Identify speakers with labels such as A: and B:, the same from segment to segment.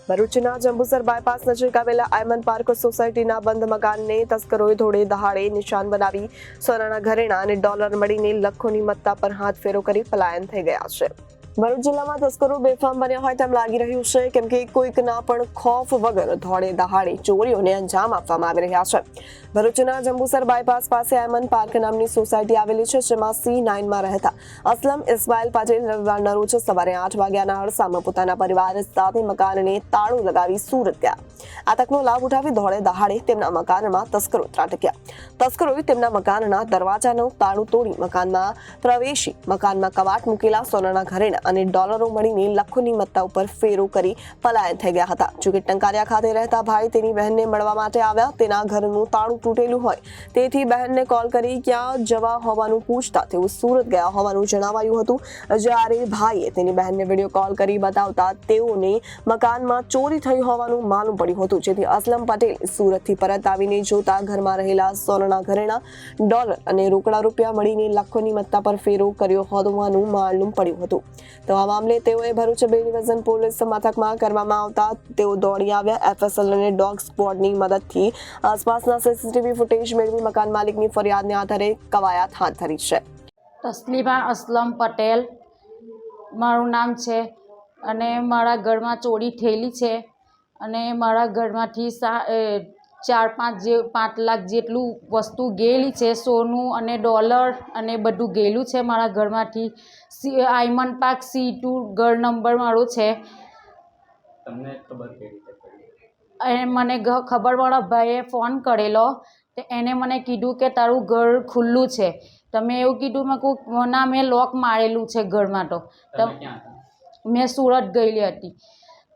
A: ભરૂચના જંબુસર બાયપાસ નજીક આવેલા આયમન પાર્ક સોસાયટીના બંધ મકાનને તસ્કરોએ ધોળે દહાડે નિશાન બનાવી સોનાના ઘરેણાં અને ડોલર મળીને લાખોની મત્તા પર હાથ ફેરો કરી પલાયન થઈ ગયા છે. ભરૂચ જિલ્લામાં તસ્કરો બેફામ બન્યા હોય તેમ લાગી રહ્યું છે, કેમ કે કોઈકના પણ ખોફ વગર ધોળે દહાડે ચોરીઓને અંજામ આપવામાં આવી રહ્યા છે. ભરૂચના જંબુસર બાયપાસ પાસે આયમન પાર્ક નામની સોસાયટી આવેલી છે, જેમાં C9માં રહેતા અસલમ ઇસ્માઇલ પટેલ રવિવારના રોજ સવારે 8 વાગ્યાના અરસામાં પોતાના પરિવાર સાથે મકાનને તાળું લગાવી સુરત ગયા. આ તકનો લાભ ઉઠાવી ધોળે દહાડે તેમના મકાનમાં તસ્કરો ત્રાટક્યા. તસ્કરોએ તેમના મકાનના દરવાજાનું તાળું તોડી મકાનમાં પ્રવેશી મકાનમાં કબાટ મૂકેલા સોનાના ઘરેણાં અને ડોલરો મળીને લાખોની મત્તા ઉપર ફેરો કરી પલાયન થઈ ગયા હતા. જોકે ટંકારિયા ખાતે રહેતા ભાઈ તેની બહેનને મળવા માટે આવ્યા. તેના ઘરનું તાળું તૂટેલું હોય તેથી બહેનને કોલ કરી ક્યાં જવા હોવાનું પૂછતા તેઓ સુરત ગયા હોવાનું જણાવાયું હતું. જ્યારે ભાઈએ તેની બહેનને વિડીયો કોલ કરી બતાવતા તેઓને મકાનમાં ચોરી થઈ હોવાનું માલુમ પડ્યું હતું. જેથી અસલમ પટેલ સુરતથી પરત આવીને જોતા ઘરમાં રહેલા સોનાના ઘરેણાં, ડોલર અને રોકડા રૂપિયા મળીને લાખોની મત્તા પર ફેરો કર્યો હોવાનું માલુમ પડ્યું હતું. તો આ મામલે તેઓએ ભરૂચ બે ડિવિઝન પોલીસ મથકમાં કરવામાં આવતા તેઓ દોડી આવ્યા. FSL અને ડોગ સ્ક્વોડની મદદથી આસપાસના CCTV ફૂટેજ મેળવી મકાન માલિકની ફરિયાદને આધારે કવાયત હાથ ધરી છે.
B: તસ્લીમા અસલમ પટેલ મારું નામ છે અને મારા ઘરમાં ચોરી થયેલી છે અને મારા ઘરમાંથી 4-5 લાખ જેટલું વસ્તુ ગયેલી છે. સોનું અને ડોલર અને બધું ગયેલું છે મારા ઘરમાંથી. આયમન પાર્ક C2 ઘર નંબર મારો છે.
C: તમને ખબર કેવી રીતે પડી?
B: અને મને ખબર મારા ભાઈએ ફોન કરેલો. તો એને મને કીધું કે તારું ઘર ખુલ્લું છે. તો મેં એવું કીધું, મેં કહું ના, મેં લોક મારેલું છે ઘરમાં. તો
C: તમે ક્યાં હતા?
B: મેં સુરત ગયેલી હતી.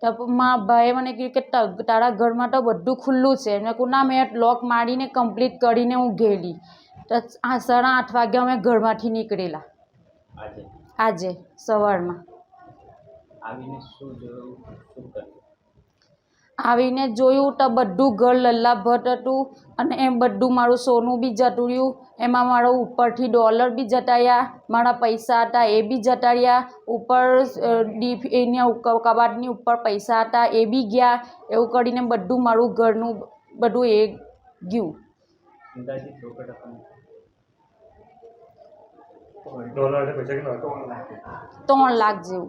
B: તો મારા ભાઈએ મને કીધું કે તારા ઘરમાં તો બધું ખુલ્લું છે. મેં કહું ના, મેં લોક મારીને કમ્પ્લીટ કરીને હું ગયેલી. તો 8:30 વાગ્યા અમે ઘરમાંથી નીકળેલા આજે સવારમાં.
C: આવીને શું જોયું, શું કર્યું?
B: આવીને જોયું તો બધું ઘર લલ્લાભટ હતું અને એમ બધું મારું સોનું બી જતું રહ્યું. એમાં મારો ઉપરથી ડોલર બી જતા રહ્યા, મારા પૈસા હતા એ બી જતા રહ્યા. ઉપર એની કબાટની ઉપર પૈસા હતા એ બી ગયા. એવું કરીને બધું મારું ઘરનું બધું એ ગયું.
C: અંદાજિત રોકડ રકમ
D: ડોલર પૈસા કેટલા?
B: 3 લાખ જેવું.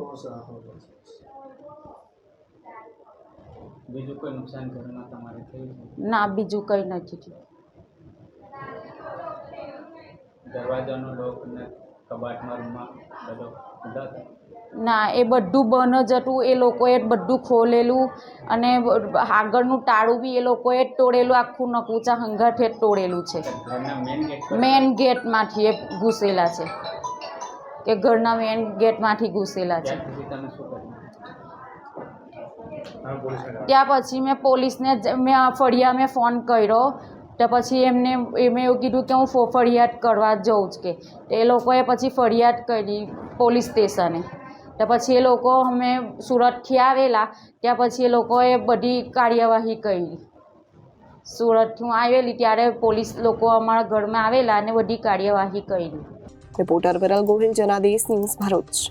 C: બીજું કોઈ નુકસાન ઘરમાં તમારે થયું છે?
B: ના, બીજું કંઈ નથી થયું.
C: દરવાજાનો લોક અને કબાટના રૂમમાં બધો ખુલ્લા હતા?
B: ના, એ બધું બંધ જ હતું. એ લોકોએ બધું ખોલેલું અને આગળનું તાળું બી એ લોકોએ જ તોડેલું. આખું નકુચા હંગાથે જ તોડેલું છે.
C: ઘરના
B: મેન ગેટમાંથી એ ઘૂસેલા છે, કે ઘરના મેન ગેટમાંથી ઘૂસેલા છે.
C: ત્યાં સુધી તમે શું કર્યું?
B: ત્યાં પછી મેં પોલીસને ફળિયા ફોન કર્યો. તો પછી એમને એવું કીધું કે હું ફરિયાદ કરવા જાઉં જ કે. એ લોકોએ પછી ફરિયાદ કરી પોલીસ સ્ટેશને. તો પછી એ લોકો અમે સુરતથી આવેલા. ત્યાં પછી એ લોકોએ બધી કાર્યવાહી કરી. સુરતથી હું આવેલી ત્યારે પોલીસ લોકો અમારા ઘરમાં આવેલા અને બધી કાર્યવાહી કરી.
A: Reporter Viral Gohil, Janadesh news, Bharuch.